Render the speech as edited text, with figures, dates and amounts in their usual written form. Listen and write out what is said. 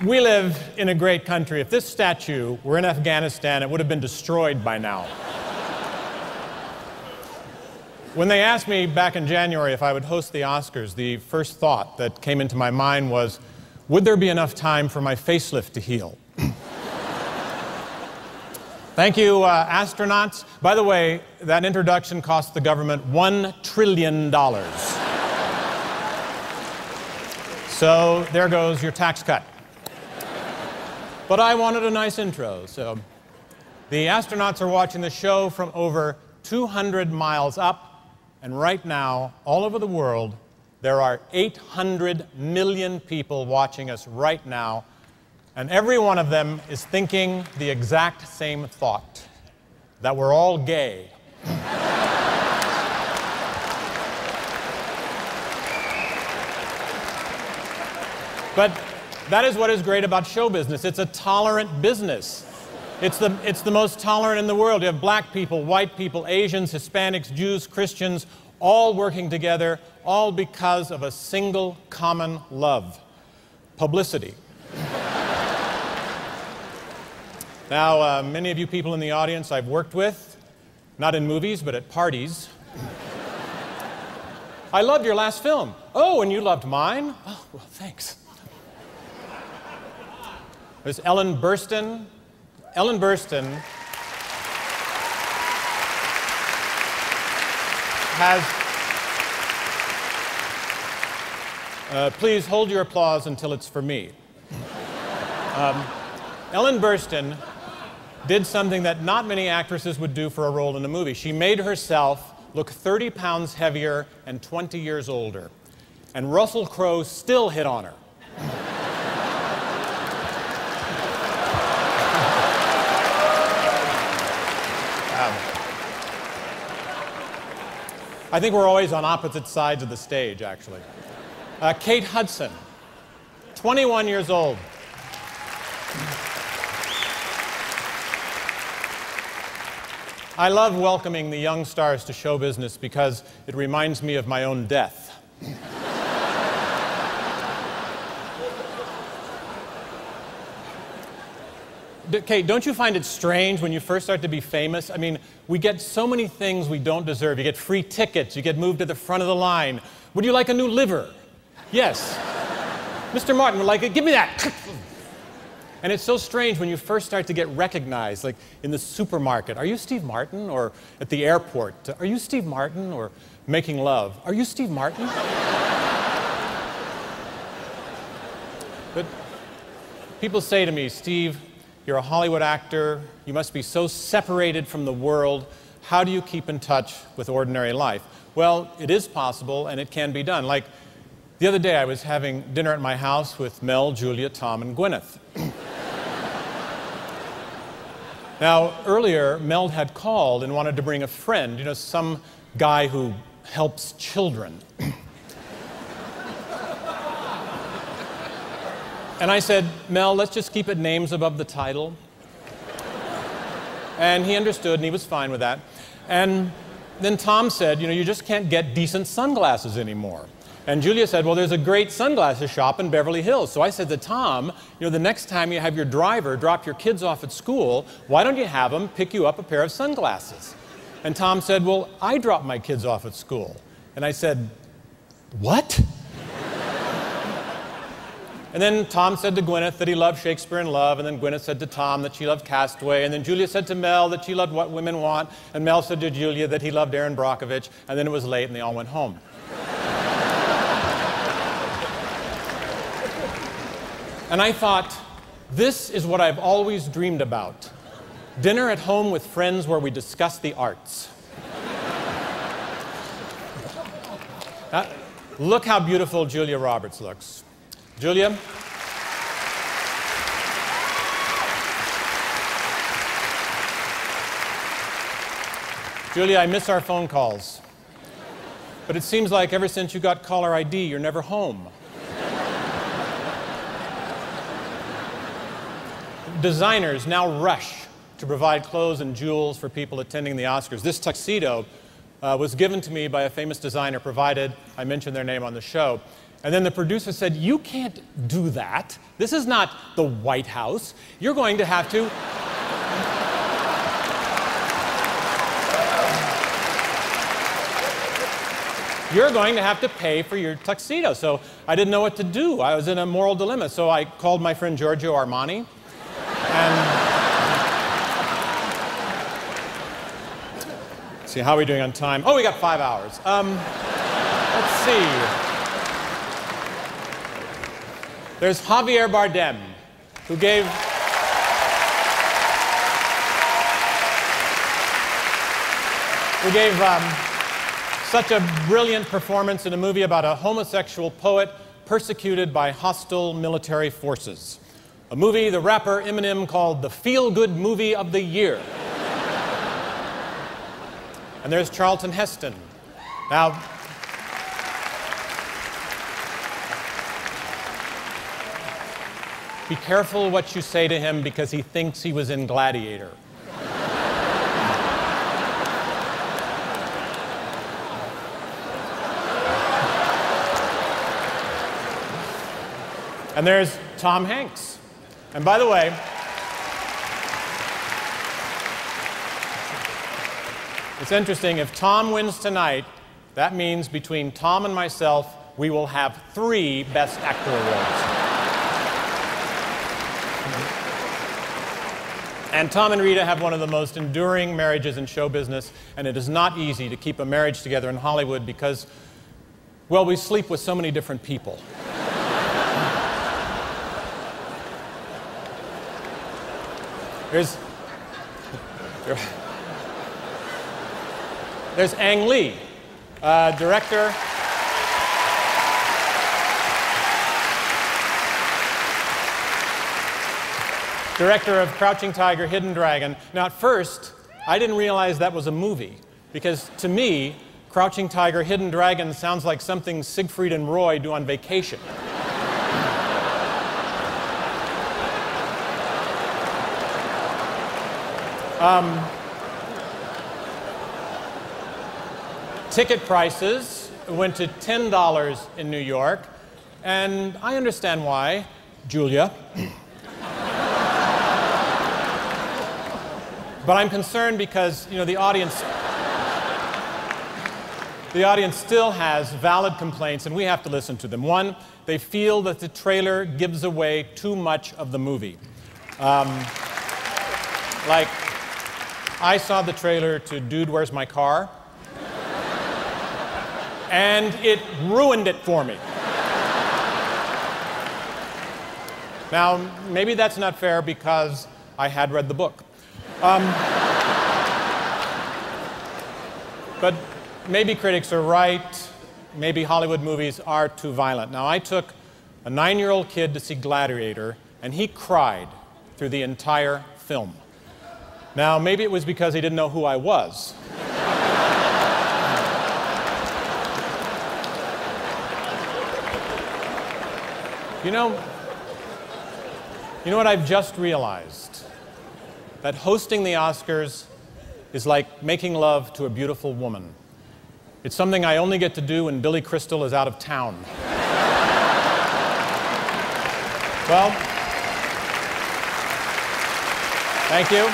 We live in a great country. If this statue were in Afghanistan, it would have been destroyed by now. When they asked me back in January if I would host the Oscars, the first thought that came into my mind was, would there be enough time for my facelift to heal? Thank you, astronauts. By the way, that introduction cost the government $1 trillion. So there goes your tax cut. But I wanted a nice intro, so the astronauts are watching the show from over 200 miles up, and right now, all over the world, there are 800 million people watching us right now, and every one of them is thinking the exact same thought, that we're all gay. But that is what is great about show business. It's a tolerant business. It's the most tolerant in the world. You have black people, white people, Asians, Hispanics, Jews, Christians, all working together, all because of a single common love: publicity. Now, many of you people in the audience I've worked with, not in movies, but at parties. I loved your last film. Oh, and you loved mine? Oh, well, thanks. There's Ellen Burstyn. Ellen Burstyn has... please hold your applause until it's for me. Ellen Burstyn did something that not many actresses would do for a role in a movie. She made herself look 30 pounds heavier and 20 years older. And Russell Crowe still hit on her. I think we're always on opposite sides of the stage, actually. Kate Hudson, 21 years old. I love welcoming the young stars to show business because it reminds me of my own death. Kate, don't you find it strange when you first start to be famous? I mean, we get so many things we don't deserve. You get free tickets, you get moved to the front of the line. Would you like a new liver? Yes. Mr. Martin would like it. Give me that. And it's so strange when you first start to get recognized, like in the supermarket. Are you Steve Martin? Or at the airport. Are you Steve Martin? Or making love. Are you Steve Martin? But people say to me, Steve, you're a Hollywood actor. You must be so separated from the world. How do you keep in touch with ordinary life? Well, it is possible, and it can be done. Like the other day, I was having dinner at my house with Mel, Julia, Tom, and Gwyneth. Now, earlier, Mel had called and wanted to bring a friend, you know, some guy who helps children. And I said, Mel, let's just keep it names above the title. And he understood, and he was fine with that. And then Tom said, you know, you just can't get decent sunglasses anymore. And Julia said, well, there's a great sunglasses shop in Beverly Hills. So I said to Tom, you know, the next time you have your driver drop your kids off at school, why don't you have him pick you up a pair of sunglasses? And Tom said, well, I drop my kids off at school. And I said, what? And then Tom said to Gwyneth that he loved Shakespeare in Love, and then Gwyneth said to Tom that she loved Castaway, and then Julia said to Mel that she loved What Women Want, and Mel said to Julia that he loved Erin Brockovich, and then it was late and they all went home. And I thought, this is what I've always dreamed about. Dinner at home with friends where we discuss the arts. Look how beautiful Julia Roberts looks. Julia? Julia, I miss our phone calls. But it seems like ever since you got caller ID, you're never home. Designers now rush to provide clothes and jewels for people attending the Oscars. This tuxedo was given to me by a famous designer, provided I mentioned their name on the show. And then the producer said, "You can't do that. This is not the White House. You're going to have to..." "You're going to have to pay for your tuxedo." So I didn't know what to do. I was in a moral dilemma. So I called my friend Giorgio Armani. And see, how are we doing on time? Oh, we got 5 hours. Let's see. There's Javier Bardem, who gave such a brilliant performance in a movie about a homosexual poet persecuted by hostile military forces. A movie the rapper Eminem called the feel-good movie of the year. And there's Charlton Heston. Now, be careful what you say to him because he thinks he was in Gladiator. And there's Tom Hanks. And by the way, it's interesting, if Tom wins tonight, that means between Tom and myself, we will have 3 Best Actor awards. And Tom and Rita have one of the most enduring marriages in show business, and it is not easy to keep a marriage together in Hollywood because, well, we sleep with so many different people. There's Ang Lee, director of Crouching Tiger, Hidden Dragon. Now, at first, I didn't realize that was a movie, because to me, Crouching Tiger, Hidden Dragon sounds like something Siegfried and Roy do on vacation. Ticket prices went to $10 in New York, and I understand why, Julia. But I'm concerned because, you know, the audience still has valid complaints, and we have to listen to them. One, they feel that the trailer gives away too much of the movie. Like, I saw the trailer to Dude, Where's My Car? And it ruined it for me. Now, maybe that's not fair because I had read the book. But maybe critics are right. Maybe Hollywood movies are too violent. Now, I took a 9-year-old kid to see Gladiator, and he cried through the entire film. Now, maybe it was because he didn't know who I was. You know what I've just realized? That hosting the Oscars is like making love to a beautiful woman. It's something I only get to do when Billy Crystal is out of town. Well, thank you.